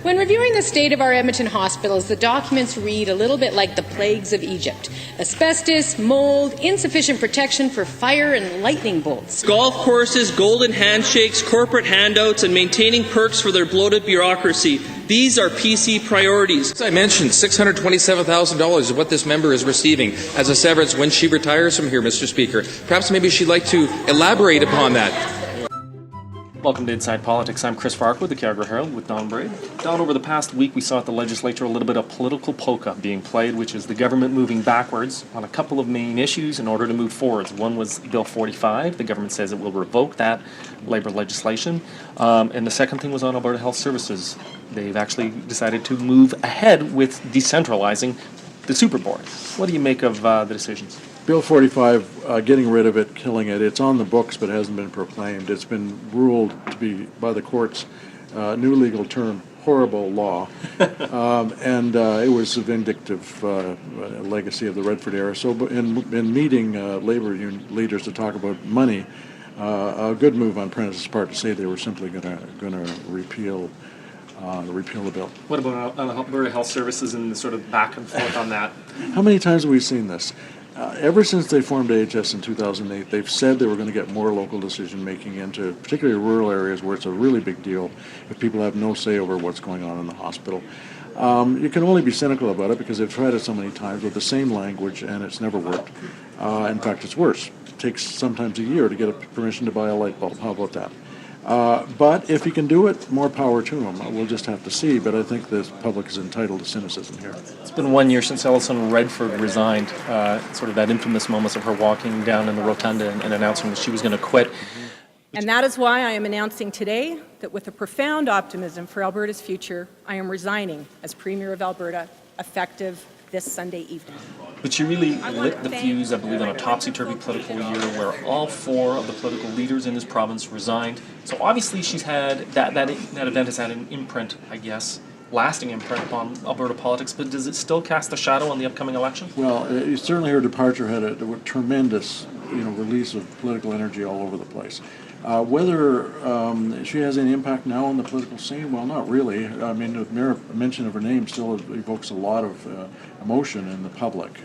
When reviewing the state of our Edmonton hospitals, the documents read a little bit like the plagues of Egypt. Asbestos, mold, insufficient protection for fire and lightning bolts. Golf courses, golden handshakes, corporate handouts, and maintaining perks for their bloated bureaucracy. These are PC priorities. As I mentioned, $627,000 is what this member is receiving as a severance when she retires from here, Mr. Speaker. Perhaps maybe she'd like to elaborate upon that. Welcome to Inside Politics. I'm Chris Varcoe with the Calgary Herald with Don Braid. Don, over the past week we saw at the legislature a little bit of political polka being played, which is the government moving backwards on a couple of main issues in order to move forwards. One was Bill 45. The government says it will revoke that Labour legislation. And the second thing was on Alberta Health Services. They've actually decided to move ahead with decentralizing the super board. What do you make of the decisions? Bill 45, getting rid of it, killing it, it's on the books but hasn't been proclaimed. It's been ruled to be, by the courts, new legal term, horrible law. And it was a vindictive legacy of the Redford era. So in meeting labor union leaders to talk about money, a good move on Prentice's part to say they were simply going to repeal the bill. What about Alberta Health Services and the sort of back and forth on that? How many times have we seen this? Ever since they formed AHS in 2008, they've said they were going to get more local decision-making into particularly rural areas where it's a really big deal if people have no say over what's going on in the hospital. You can only be cynical about it because they've tried it so many times with the same language and it's never worked. In fact, it's worse. It takes sometimes a year to get permission to buy a light bulb. How about that? But if he can do it, more power to him. We'll just have to see, but I think the public is entitled to cynicism here. It's been 1 year since Alison Redford resigned, sort of that infamous moments of her walking down in the rotunda and announcing that she was going to quit. And that is why I am announcing today that with a profound optimism for Alberta's future, I am resigning as Premier of Alberta, effective this Sunday evening. But she really lit the fuse, I believe, on a topsy-turvy political year where all four of the political leaders in this province resigned. So obviously she's had, that event has had an imprint, I guess, lasting imprint upon Alberta politics, but does it still cast a shadow on the upcoming election? Well, certainly her departure had a tremendous release of political energy all over the place. Whether she has any impact now on the political scene, well, not really. I mean, the mere mention of her name still evokes a lot of emotion in the public,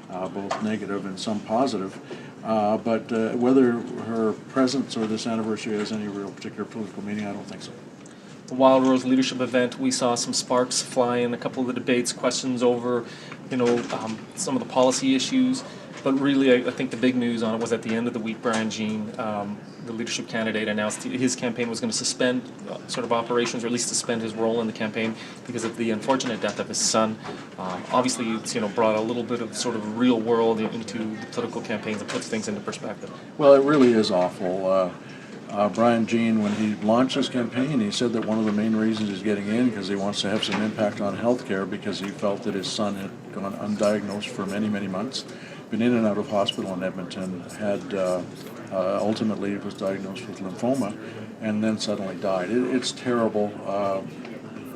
both negative and some positive. But whether her presence or this anniversary has any real particular political meaning, I don't think so. The Wild Rose leadership event, we saw some sparks fly in a couple of the debates, questions over, some of the policy issues. But really, I think the big news on it was at the end of the week, Brian Jean, the leadership candidate, announced his campaign was going to suspend sort of operations, or at least suspend his role in the campaign because of the unfortunate death of his son. Obviously, it's brought a little bit of sort of real world into the political campaigns and puts things into perspective. Well, it really is awful. Brian Jean, when he launched his campaign, he said that one of the main reasons he's getting in because he wants to have some impact on health care because he felt that his son had gone undiagnosed for many, many months, been in and out of hospital in Edmonton, had ultimately was diagnosed with lymphoma, and then suddenly died. It's terrible.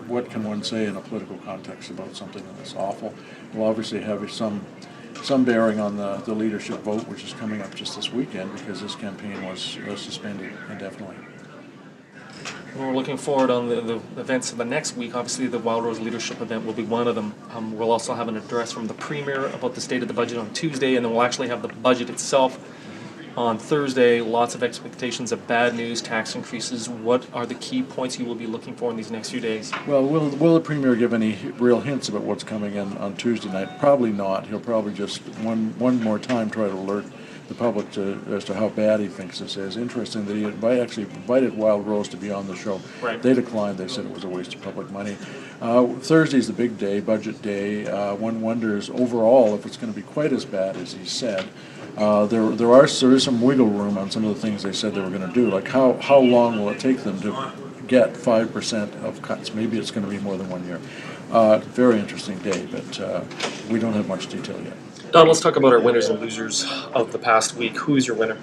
What can one say in a political context about something that's awful? We'll obviously have some bearing on the leadership vote, which is coming up just this weekend because this campaign was suspended indefinitely. We're looking forward on the events of the next week. Obviously, the Wild Rose leadership event will be one of them. We'll also have an address from the Premier about the state of the budget on Tuesday, and then we'll actually have the budget itself on Thursday. Lots of expectations of bad news, tax increases. What are the key points you will be looking for in these next few days? Well, will the Premier give any real hints about what's coming in on Tuesday night? Probably not. He'll probably just one more time try to alert the public as to how bad he thinks this is. Interesting that he actually invited Wild Rose to be on the show. Right. They declined. They said it was a waste of public money. Thursday's the big day, budget day. One wonders overall if it's going to be quite as bad as he said. There is some wiggle room on some of the things they said they were going to do. Like how long will it take them to get 5% of cuts? Maybe it's going to be more than 1 year. Very interesting day, but we don't have much detail yet. Don, let's talk about our winners and losers of the past week. Who is your winner?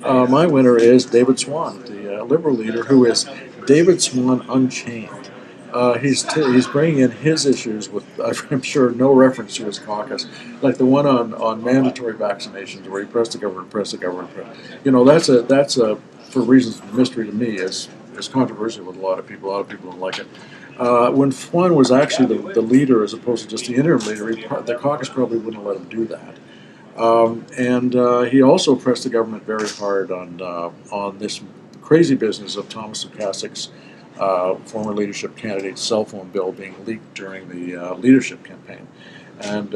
My winner is David Swan, the Liberal leader, who is David Swan Unchained. He's bringing in his issues with, I'm sure, no reference to his caucus, like the one on mandatory vaccinations, where he pressed the government. That's a for reasons of mystery to me, is controversial with a lot of people. A lot of people don't like it. When Fwan was actually the leader as opposed to just the interim leader, the caucus probably wouldn't let him do that. And he also pressed the government very hard on this crazy business of Thomas Lukaszyk's former leadership candidate's cell phone bill being leaked during the leadership campaign. And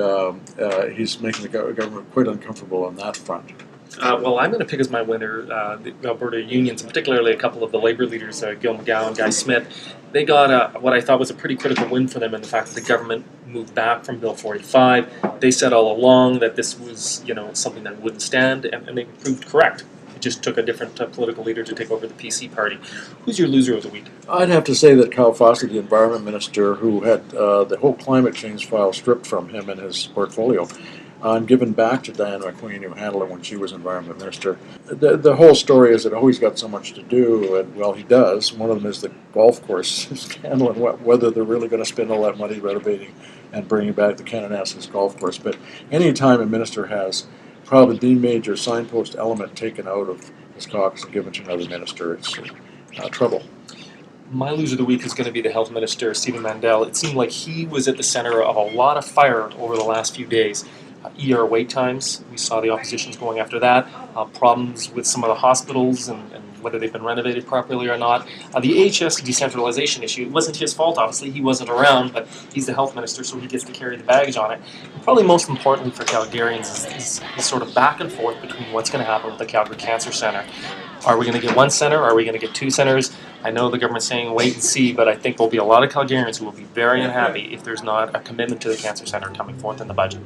he's making the government quite uncomfortable on that front. Well, I'm going to pick as my winner the Alberta unions, and particularly a couple of the Labour leaders, Gil McGowan, Guy Smith. They got what I thought was a pretty critical win for them in the fact that the government moved back from Bill 45. They said all along that this was, something that wouldn't stand, and they proved correct. It just took a different political leader to take over the PC party. Who's your loser of the week? I'd have to say that Kyle Foster, the environment minister, who had the whole climate change file stripped from him and his portfolio, and given back to Diane McQueen, who handled it when she was environment minister. The whole story is that he's got so much to do, and well, he does. One of them is the golf course scandal and whether they're really going to spend all that money renovating and bringing back the Kananaskis golf course. But any time a minister has probably the major signpost element taken out of his caucus and given to another minister, it's trouble. My loser of the week is going to be the health minister, Stephen Mandel. It seemed like he was at the center of a lot of fire over the last few days. ER wait times, we saw the oppositions going after that, problems with some of the hospitals and whether they've been renovated properly or not. The AHS decentralization issue, it wasn't his fault, obviously, he wasn't around, but he's the health minister, so he gets to carry the baggage on it. Probably most importantly for Calgarians is sort of back and forth between what's going to happen with the Calgary Cancer Centre. Are we going to get one centre? Are we going to get two centres? I know the government's saying wait and see, but I think there'll be a lot of Calgarians who will be very unhappy if there's not a commitment to the Cancer Centre coming forth in the budget.